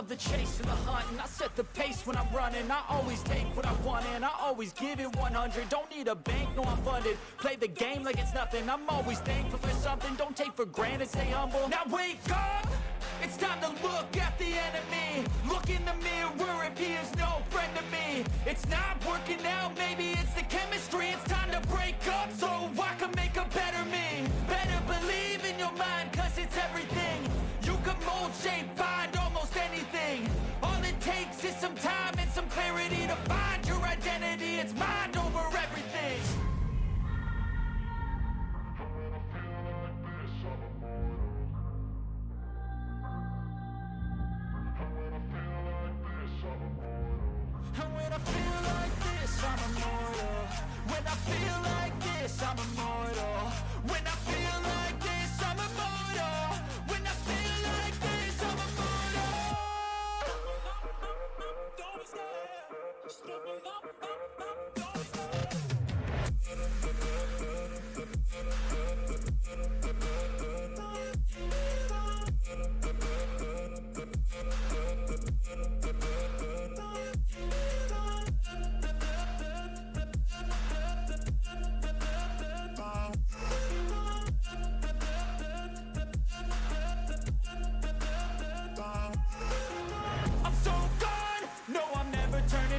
love the chase and the hunt, and I set the pace when I'm running. I always take what I want and I always give it 100. Don't need a bank, no I'm funded. Play the game like it's nothing. I'm always thankful for something. Don't take for granted, stay humble. Now wake up, it's time to look at the enemy. Look in the mirror if he is no friend to me. It's not working out, maybe it's the chemistry. It's time to break up so I can make a better me. Better believe in your mind, cause it's everything. You can mold, shape, find almost anything. All it takes is some time and some clarity to find your identity. It's mind over everything. And when I feel like this, I'm immortal. When I feel like this, I'm immortal. When I feel like this, I'm immortal. When I feel like this, I'm immortal. Don't be scared. Just don't be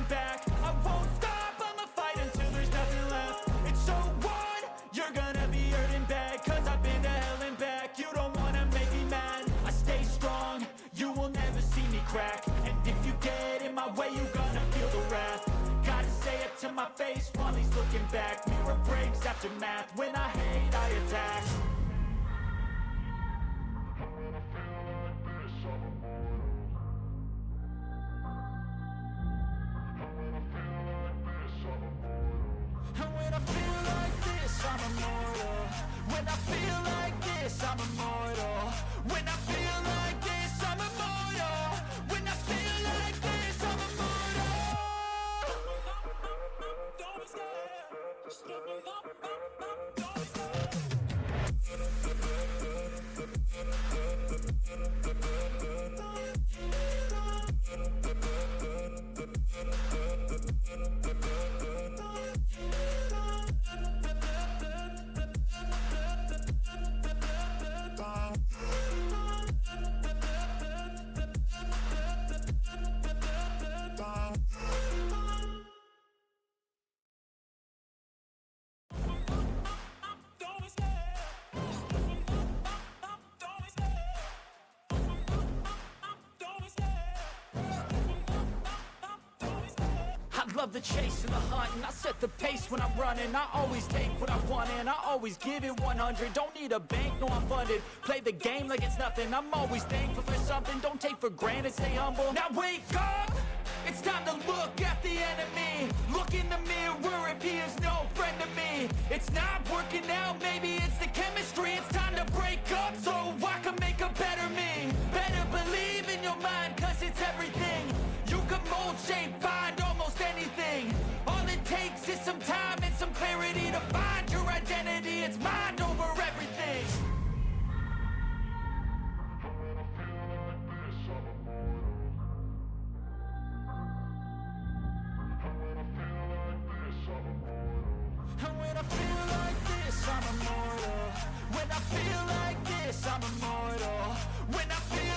back. I won't stop, I'ma fight until there's nothing left. It's so what? You're gonna be hurting bad, cause I've been to hell and back. You don't wanna make me mad, I stay strong. You will never see me crack. And if you get in my way, you're gonna feel the wrath. Gotta say it to my face while he's looking back. Mirror breaks after math, when I hate, I attack. I'm immortal. When I feel like this, I'm immortal. When I feel like this, I'm immortal. When I feel like this, I'm immortal. Don't be scared. Just don't be love the chase and the hunt, and I set the pace when I'm running. I always take what I want and I always give it 100. Don't need a bank, no I'm funded. Play the game like it's nothing. I'm always thankful for something. Don't take for granted, stay humble. Now wake up, it's time to look at the enemy. Look in the mirror if he is no friend to me. It's not working out, maybe it's the chemistry. It's time to break up so I can make a better me. Better believe in your mind, cause it's everything. You can mold, shape, find almost anything. All it takes is some time and some clarity to find your identity. It's mind over everything. And when I feel like this, I'm immortal. When I feel like this, I'm immortal. When I feel